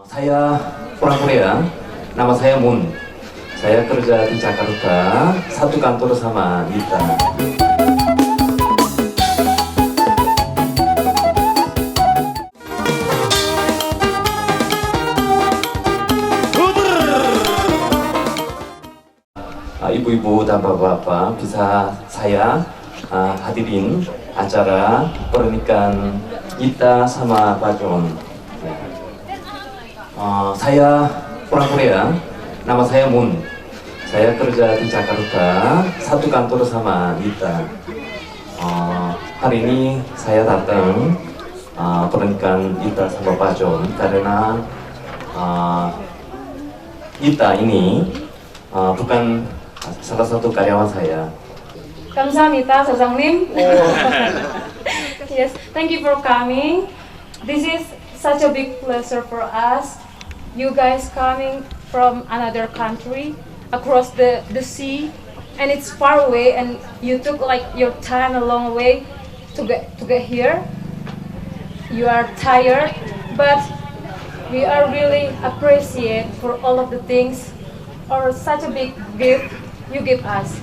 Saya orang Korea, nama saya Moon. Saya kerja di Jakarta, satu kantor sama Nita. Ibu-ibu dan bapak-bapak bisa saya hadirin acara pernikahan Nita sama Pak John. Saya orang Korea, nama saya Moon. Saya kerja di Jakarta, satu kantor sama Nita. Hari ini saya datang pernikahan Nita sama Pak John karena Nita ini bukan salah satu karyawan saya. 감사합니다, 사장님. Yes, thank you for coming. This is such a big pleasure for us. You guys coming from another country, across the sea, and it's far away, and you took like your time a long way to get here. You are tired, but we are really appreciate for all of the things or such a big gift you give us.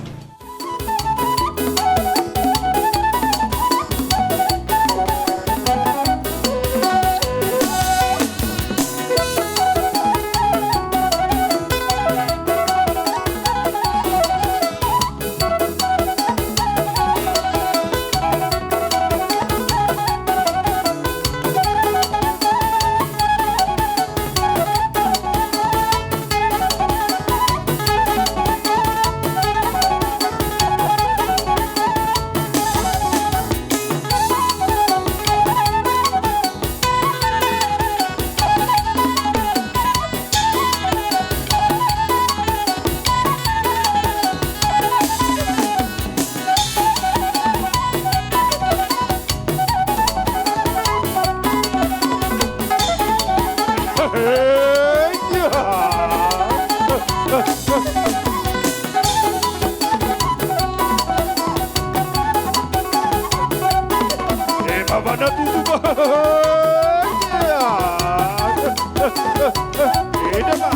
Mana tutup ini Pak.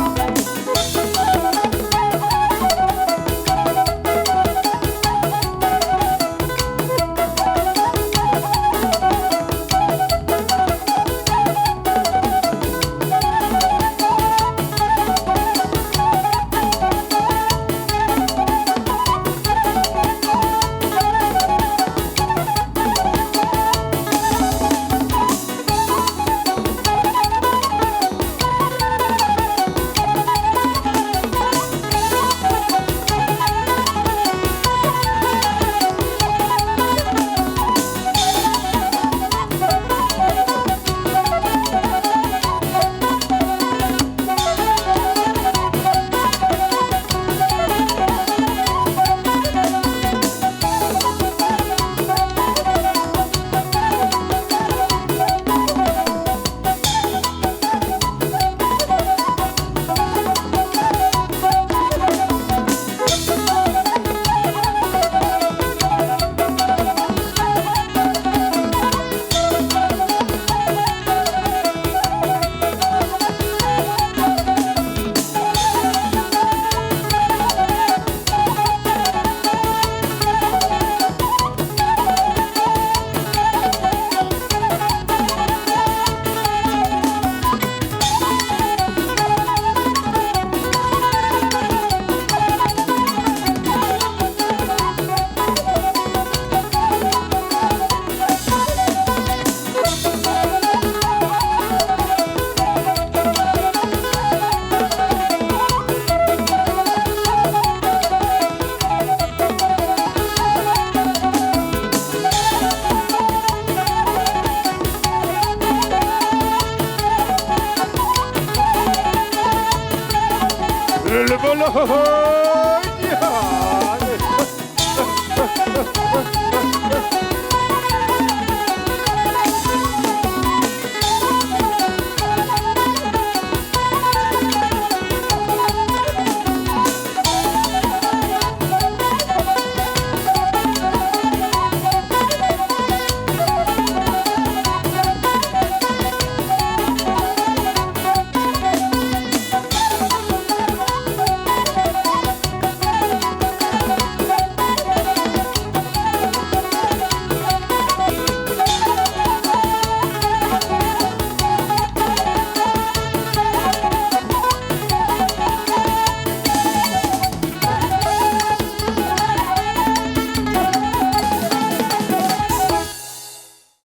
Le bolo